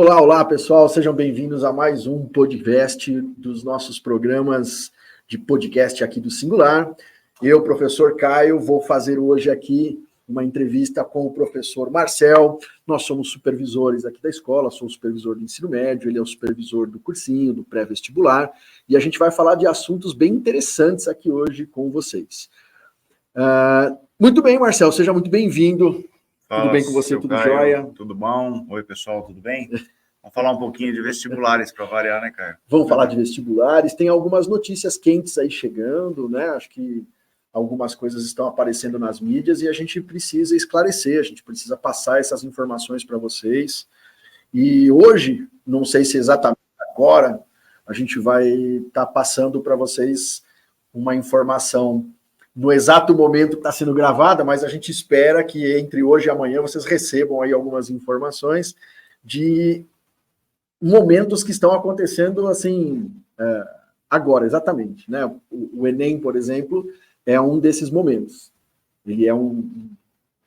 Olá, olá, pessoal, sejam bem-vindos a mais um podcast dos nossos programas de podcast aqui do Singular. Eu, professor Caio, vou fazer hoje aqui uma entrevista com o professor Marcel. Nós somos supervisores aqui da escola, sou o supervisor do ensino médio, ele é o supervisor do cursinho, do pré-vestibular, e a gente vai falar de assuntos bem interessantes aqui hoje com vocês. Muito bem, Marcel, seja muito bem-vindo. Fala, tudo bem com você? Tudo Caio, jóia? Tudo bom? Oi, pessoal, tudo bem? Vamos falar um pouquinho de vestibulares para variar, né, Caio? Vamos falar de vestibulares. Tem algumas notícias quentes aí chegando, né? Acho que algumas coisas estão aparecendo nas mídias e a gente precisa esclarecer, a gente precisa passar essas informações para vocês. E hoje, não sei se exatamente agora, a gente vai estar passando para vocês uma informação no exato momento que está sendo gravada, mas a gente espera que entre hoje e amanhã vocês recebam aí algumas informações de momentos que estão acontecendo assim agora, exatamente, né? O Enem, por exemplo, é um desses momentos. Ele é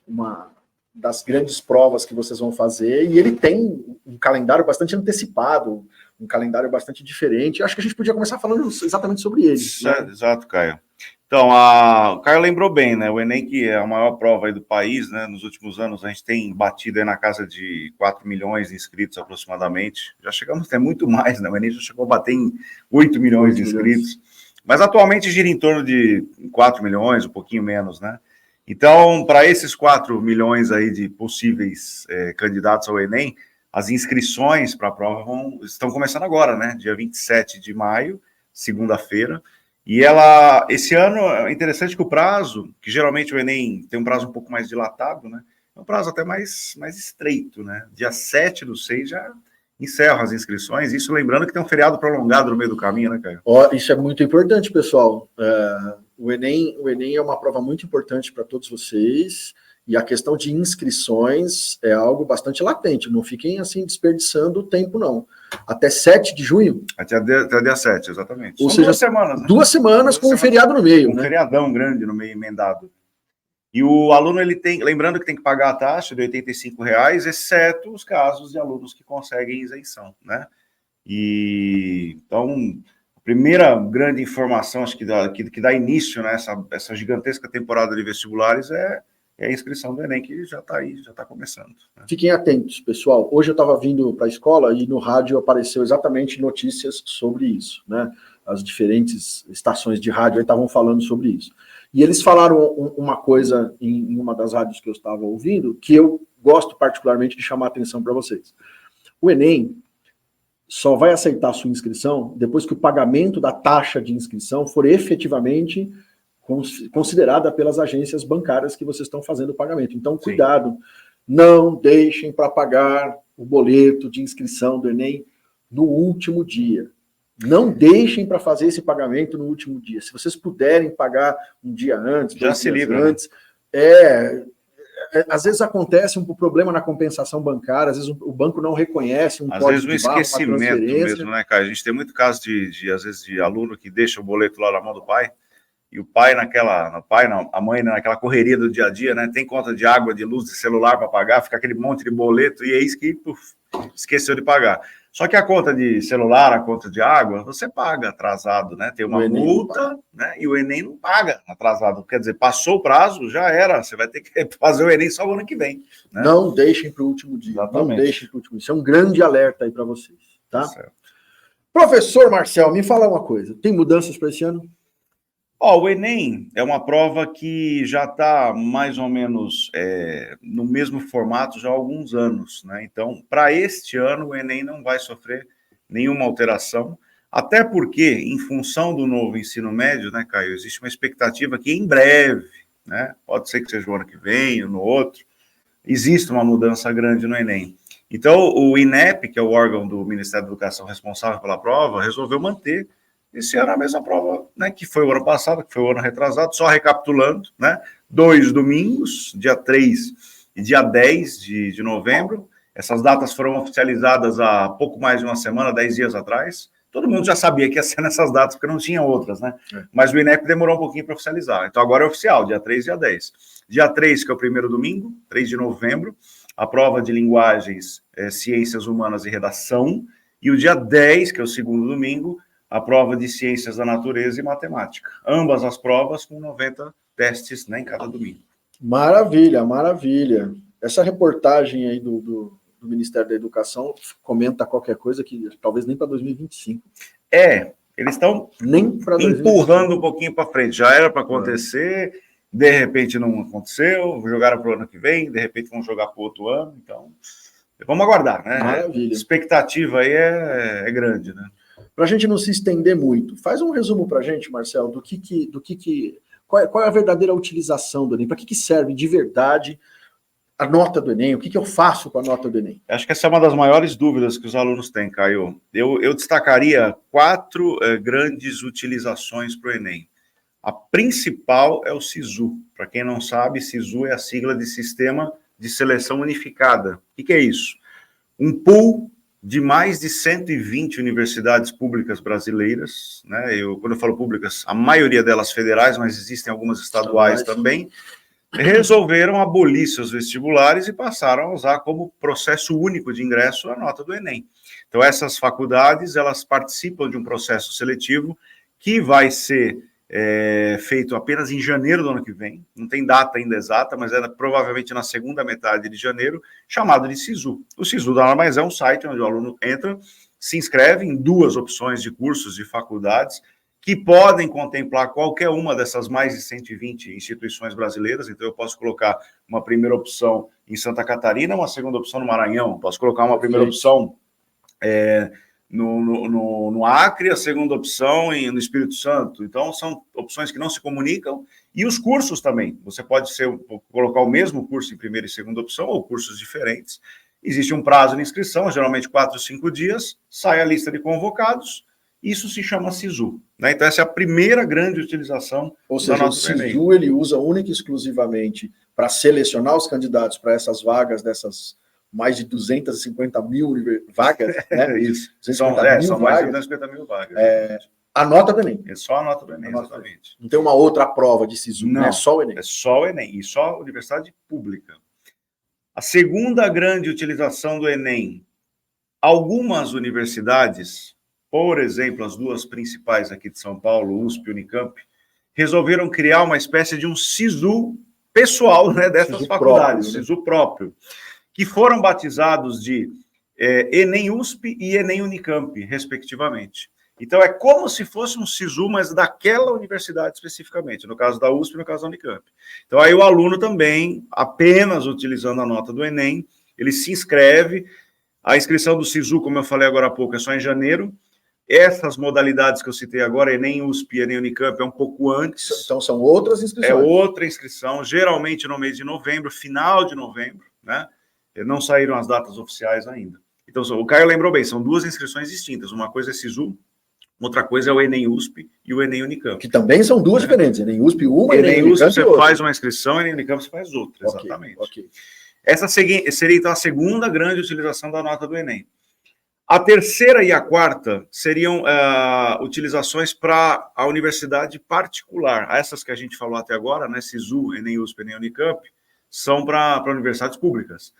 uma das grandes provas que vocês vão fazer e ele tem um calendário bastante antecipado, um calendário bastante diferente. Acho que a gente podia começar falando exatamente sobre ele. Né? Exato, Caio. Então, o Caio lembrou bem, né? O Enem, que é a maior prova aí do país, né? Nos últimos anos, a gente tem batido aí na casa de 4 milhões de inscritos aproximadamente. Já chegamos até muito mais, né? O Enem já chegou a bater em 8 milhões de inscritos. Mas atualmente gira em torno de 4 milhões, um pouquinho menos, né? Então, para esses 4 milhões aí de possíveis candidatos ao Enem, as inscrições para a prova estão começando agora, né? Dia 27 de maio, segunda-feira. E esse ano, é interessante que o prazo, que geralmente o Enem tem um prazo um pouco mais dilatado, né? É um prazo até mais estreito, né? Dia 7/6 já encerram as inscrições, isso lembrando que tem um feriado prolongado no meio do caminho, né, Caio? Isso é muito importante, pessoal. O Enem é uma prova muito importante para todos vocês, e a questão de inscrições é algo bastante latente, não fiquem assim desperdiçando o tempo, não. Até 7 de junho? Até dia 7, exatamente. Ou seja, 2 semanas, né? 2 semanas com um feriado no meio, né? Um feriadão grande no meio, emendado. E o aluno, ele tem, lembrando que tem que pagar a taxa de R$ 85,00, exceto os casos de alunos que conseguem isenção, né? E então, a primeira grande informação, acho que dá início, né, essa gigantesca temporada de vestibulares é a inscrição do Enem, que já está aí, já está começando. Né? Fiquem atentos, pessoal. Hoje eu estava vindo para a escola e no rádio apareceu exatamente notícias sobre isso, né? As diferentes estações de rádio estavam falando sobre isso. E eles falaram uma coisa em uma das rádios que eu estava ouvindo, que eu gosto particularmente de chamar a atenção para vocês. O Enem só vai aceitar a sua inscrição depois que o pagamento da taxa de inscrição for efetivamente considerada pelas agências bancárias que vocês estão fazendo o pagamento. Então, cuidado, sim, não deixem para pagar o boleto de inscrição do Enem no último dia. Não deixem para fazer esse pagamento no último dia. Se vocês puderem pagar um dia antes, já se livra antes, às vezes acontece um problema na compensação bancária, às vezes o banco não reconhece um código de barra, esquecimento mesmo, né, cara? A gente tem muito caso às vezes, de aluno que deixa o boleto lá na mão do pai, e o pai a mãe naquela correria do dia a dia, né? Tem conta de água, de luz, de celular para pagar, fica aquele monte de boleto, e é isso que esqueceu de pagar. Só que a conta de celular, a conta de água, você paga atrasado, né? Tem uma multa, né? E o Enem não paga atrasado. Quer dizer, passou o prazo, já era. Você vai ter que fazer o Enem só no ano que vem. Né? Não deixem para o último dia. Exatamente. Não deixem para o último dia. Isso é um grande alerta aí para vocês, tá? Certo. Professor Marcel, me fala uma coisa. Tem mudanças para esse ano? O Enem é uma prova que já está mais ou menos no mesmo formato já há alguns anos, né? Então, para este ano, o Enem não vai sofrer nenhuma alteração, até porque, em função do novo ensino médio, né, Caio, existe uma expectativa que em breve, né, pode ser que seja o ano que vem ou no outro, existe uma mudança grande no Enem. Então, o INEP, que é o órgão do Ministério da Educação responsável pela prova, resolveu manter esse ano a mesma prova, né, que foi o ano passado, que foi o ano retrasado, só recapitulando, né, 2 domingos, dia 3 e dia 10 de novembro. Essas datas foram oficializadas há pouco mais de uma semana, 10 dias atrás. Todo mundo já sabia que ia ser nessas datas, porque não tinha outras, né? Mas o INEP demorou um pouquinho para oficializar. Então agora é oficial, dia 3 e dia 10. Dia 3, que é o primeiro domingo, 3 de novembro, a prova de linguagens, ciências humanas e redação, e o dia 10, que é o segundo domingo, a prova de ciências da natureza e matemática. Ambas as provas com 90 testes, né, em cada domingo. Maravilha, maravilha. Essa reportagem aí do Ministério da Educação comenta qualquer coisa que talvez nem para 2025. Eles estão empurrando 2025. Um pouquinho para frente. Já era para acontecer, de repente não aconteceu, jogaram para o ano que vem, de repente vão jogar para o outro ano. Então, vamos aguardar, né? Maravilha. A expectativa aí é grande, né? Para a gente não se estender muito, faz um resumo para a gente, Marcelo, qual é a verdadeira utilização do Enem? Para que serve de verdade a nota do Enem? O que eu faço com a nota do Enem? Acho que essa é uma das maiores dúvidas que os alunos têm, Caio. Eu destacaria 4 grandes utilizações para o Enem. A principal é o SISU. Para quem não sabe, SISU é a sigla de Sistema de Seleção Unificada. O que é isso? Um pool de mais de 120 universidades públicas brasileiras, né? Quando eu falo públicas, a maioria delas federais, mas existem algumas estaduais também, resolveram abolir seus vestibulares e passaram a usar como processo único de ingresso a nota do Enem. Então, essas faculdades, elas participam de um processo seletivo que vai ser feito apenas em janeiro do ano que vem, não tem data ainda exata, mas é provavelmente na segunda metade de janeiro, chamado de SISU. O SISU nada mais é um site onde o aluno entra, se inscreve em 2 opções de cursos de faculdades, que podem contemplar qualquer uma dessas mais de 120 instituições brasileiras. Então, eu posso colocar uma primeira opção em Santa Catarina, uma segunda opção no Maranhão, posso colocar uma primeira opção no Acre, a segunda opção no Espírito Santo. Então, são opções que não se comunicam. E os cursos também. Você pode colocar o mesmo curso em primeira e segunda opção, ou cursos diferentes. Existe um prazo de inscrição, geralmente 4 ou 5 dias, sai a lista de convocados. Isso se chama SISU, né? Então, essa é a primeira grande utilização. Ou seja, o SISU ele usa única e exclusivamente para selecionar os candidatos para essas vagas dessas mais de 250 mil vagas, né? Isso. 250 são mil mais vagas. de 250 mil vagas. A nota do Enem. É só a nota do Enem, exatamente. Não tem uma outra prova de SISU, não, é só o Enem. É só o Enem, e só a universidade pública. A segunda grande utilização do Enem, algumas universidades, por exemplo, as 2 principais aqui de São Paulo, USP e Unicamp, resolveram criar uma espécie de um SISU pessoal, né, dessas SISU faculdades, próprio, né? SISU próprio, que foram batizados de Enem USP e Enem Unicamp, respectivamente. Então, é como se fosse um SISU, mas daquela universidade especificamente, no caso da USP e no caso da Unicamp. Então, aí o aluno também, apenas utilizando a nota do Enem, ele se inscreve. A inscrição do SISU, como eu falei agora há pouco, é só em janeiro. Essas modalidades que eu citei agora, Enem USP e Enem Unicamp, é um pouco antes. Então, são outras inscrições. É outra inscrição, geralmente no mês de novembro, final de novembro, né? Não saíram as datas oficiais ainda. Então, o Caio lembrou bem, são 2 inscrições distintas. Uma coisa é SISU, outra coisa é o Enem USP e o Enem Unicamp. Que também são 2 diferentes. Enem USP uma, Enem USP Unicamp você outra. faz uma inscrição, Enem Unicamp você faz outra, exatamente. Okay. Essa seria, então, a segunda grande utilização da nota do Enem. A terceira e a quarta seriam utilizações para a universidade particular. Essas que a gente falou até agora, né, SISU, Enem USP, Enem Unicamp, são para universidades públicas.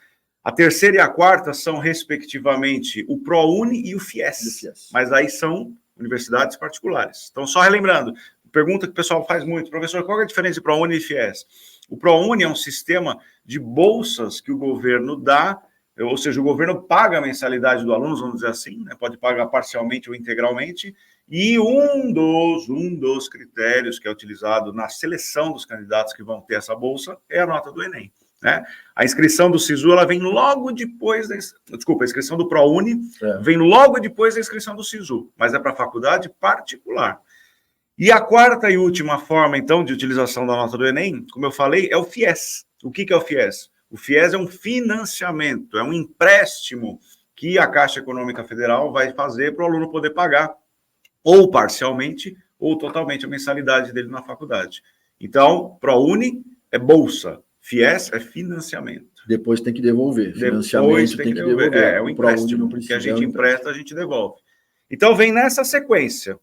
A terceira e a quarta são, respectivamente, o ProUni e o FIES. Mas aí são universidades particulares. Então, só relembrando, pergunta que o pessoal faz muito, professor, qual é a diferença de ProUni e FIES? O ProUni é um sistema de bolsas que o governo dá, ou seja, o governo paga a mensalidade do aluno, vamos dizer assim, né? Pode pagar parcialmente ou integralmente, e um dos critérios que é utilizado na seleção dos candidatos que vão ter essa bolsa é a nota do Enem, né? A inscrição do SISU, ela vem logo depois a inscrição do ProUni vem logo depois da inscrição do SISU, mas é para faculdade particular. E a quarta e última forma, então, de utilização da nota do Enem, como eu falei, é o FIES. O que é o FIES? O FIES é um financiamento, é um empréstimo que a Caixa Econômica Federal vai fazer para o aluno poder pagar, ou parcialmente, ou totalmente, a mensalidade dele na faculdade. Então, ProUni é bolsa, FIES é financiamento. Depois tem que devolver. Financiamento tem que devolver. É um empréstimo que a gente empresta, a gente devolve. Então, vem nessa sequência.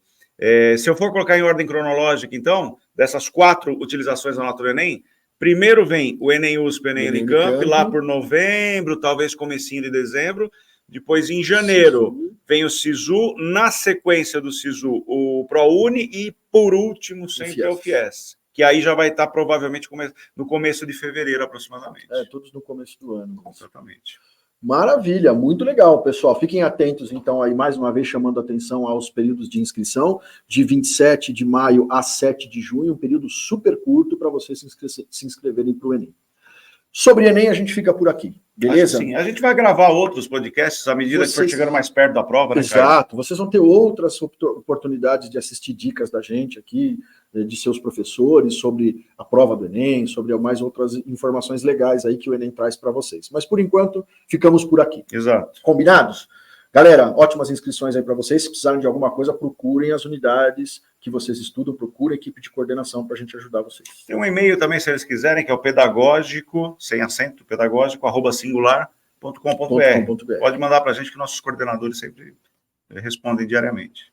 Se eu for colocar em ordem cronológica, então, dessas 4 utilizações da nota do Enem, Primeiro vem o Enem USP, Enem Enem Unicamp, Unicamp. lá por novembro, talvez comecinho de dezembro. Depois, em janeiro, SISU. vem o SISU. Na sequência do SISU, o ProUni. E, por último, sempre o FIES. Que aí já vai estar, provavelmente, no começo de fevereiro, aproximadamente. Todos no começo do ano. Exatamente. Maravilha, muito legal, pessoal. Fiquem atentos, então, aí mais uma vez chamando atenção aos períodos de inscrição, de 27 de maio a 7 de junho, um período super curto para vocês se inscreverem para o Enem. Sobre Enem, a gente fica por aqui, beleza? Sim, a gente vai gravar outros podcasts à medida que for chegando mais perto da prova, né, Exato, vocês vão ter outras oportunidades de assistir dicas da gente aqui, de seus professores, sobre a prova do Enem, sobre mais outras informações legais aí que o Enem traz para vocês. Mas, por enquanto, ficamos por aqui. Exato. Combinados? Galera, ótimas inscrições aí para vocês. Se precisarem de alguma coisa, procurem as unidades que vocês estudam, procurem a equipe de coordenação para a gente ajudar vocês. Tem um e-mail também, se eles quiserem, que é o pedagógico, sem acento, pedagógico, @singular.com.br. Pode mandar para a gente que nossos coordenadores sempre respondem diariamente.